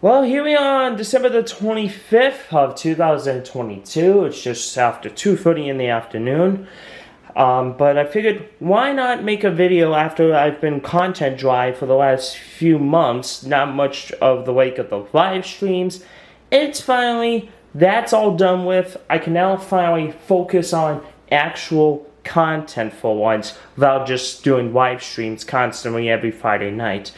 Well, here we are on December the 25th of 2022. It's just after 2:30 in the afternoon. But I figured, why not make a video after I've been content dry for the last few months? Not much of the wake of the live streams. It's finally, that's all done with. I can now finally focus on actual content for once, without just doing live streams constantly every Friday night.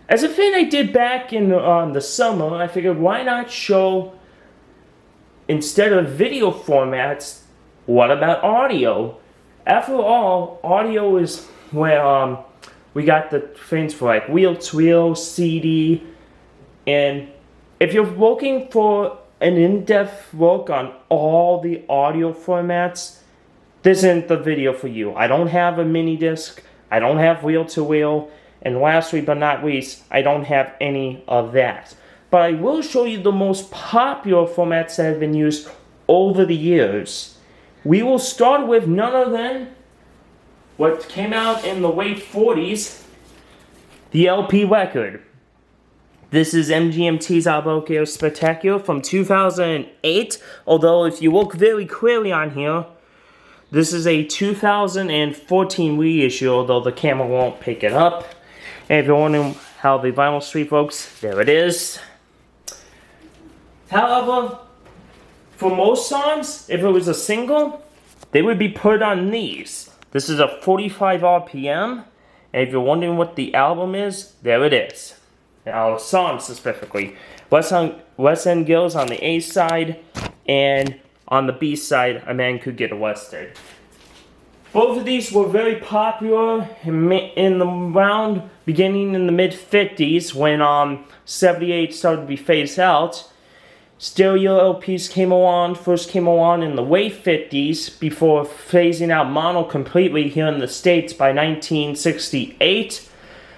As a thing I did back in the summer, I figured, why not show, instead of video formats, what about audio? After all, audio is where we got the things for like wheel-to-wheel, CD, and if you're looking for an in-depth look on all the audio formats, this isn't the video for you. I don't have a mini disc, I don't have wheel-to-wheel, and lastly but not least, I don't have any of that. But I will show you the most popular formats that have been used over the years. We will start with none other than what came out in the late 40s, the LP record. This is MGMT's Albocare Spectacular from 2008, although if you look very clearly on here, this is a 2014 reissue, although the camera won't pick it up. And if you're wondering how the vinyl street, folks, there it is. However, for most songs, if it was a single, they would be put on these. This is a 45 RPM, and if you're wondering what the album is, there it is. Now, song specifically. West End Girls on the A side, and on the B side, A Man Could Get Arrested. Both of these were very popular in the round beginning in the mid-50s when 78 started to be phased out. Stereo LPs first came along in the late 50s before phasing out mono completely here in the States by 1968.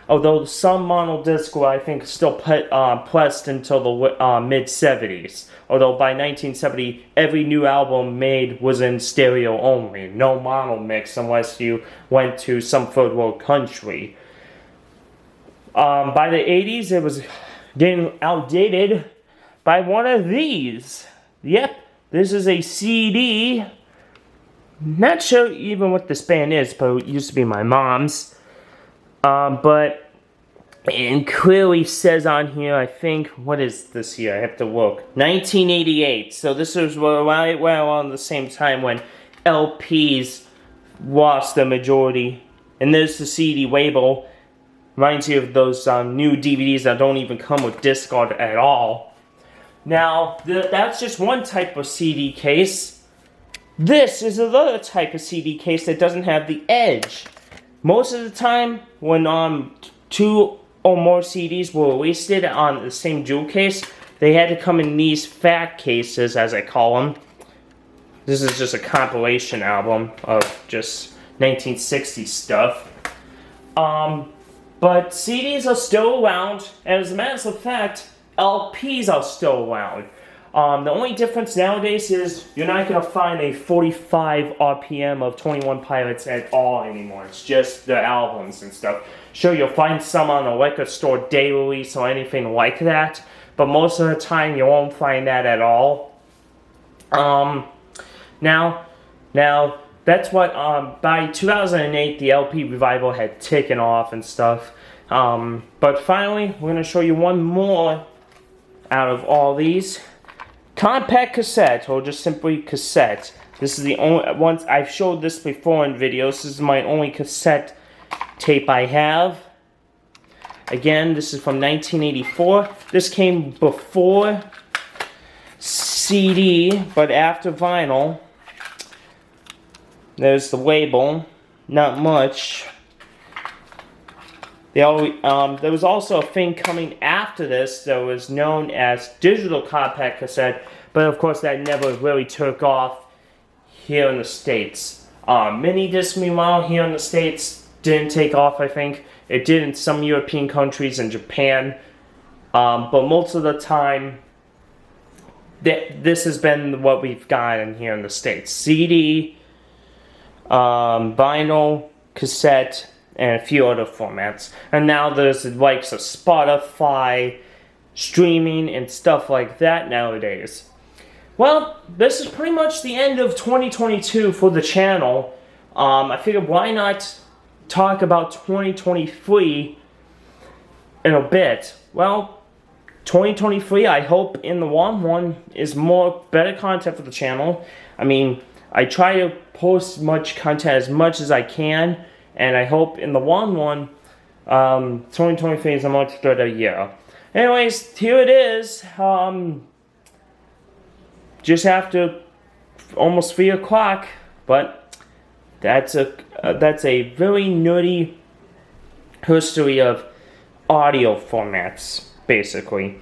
Although some mono discs were, I think, still pressed until the mid-70s. Although by 1970, every new album made was in stereo only. No mono mix unless you went to some third world country. By the 80s, it was getting outdated by one of these. Yep, this is a CD. Not sure even what this band is, but it used to be my mom's. But it clearly says on here, I think, what is this here? I have to look. 1988. So this was right around the same time when LPs lost the majority. And there's the CD label. Reminds you of those new DVDs that don't even come with disc art at all. Now, that's just one type of CD case. This is another type of CD case that doesn't have the edge. Most of the time, when two or more CDs were released on the same jewel case, they had to come in these fat cases, as I call them. This is just a compilation album of just 1960s stuff. But CDs are still around, and as a matter of fact, LPs are still around. The only difference nowadays is you're not going to find a 45 RPM of 21 Pilots at all anymore. It's just the albums and stuff. Sure, you'll find some on a record store day release or anything like that, but most of the time you won't find that at all. Now, that's what, by 2008, the LP revival had taken off and stuff. But finally, we're going to show you one more out of all these. Compact cassette, or just simply cassette. This is the only one. I've showed this before in videos. This is my only cassette tape I have. Again, this is from 1984. This came before CD, but after vinyl. There's the label. Not much. There was also a thing coming after this that was known as digital compact cassette, but of course that never really took off here in the States. Mini disc, meanwhile, here in the States didn't take off, I think. It did in some European countries and Japan, but most of the time, this has been what we've gotten here in the States. CD, vinyl, cassette, and a few other formats. And now there's the likes of Spotify, streaming, and stuff like that nowadays. Well, this is pretty much the end of 2022 for the channel. I figured why not talk about 2023 in a bit. Well, 2023, I hope in the long run is more better content for the channel. I mean, I try to post much content as much as I can, and I hope in the long run, 2023 is a much better year. Anyways, here it is. Just after almost 3 o'clock, but that's a very nerdy history of audio formats, basically.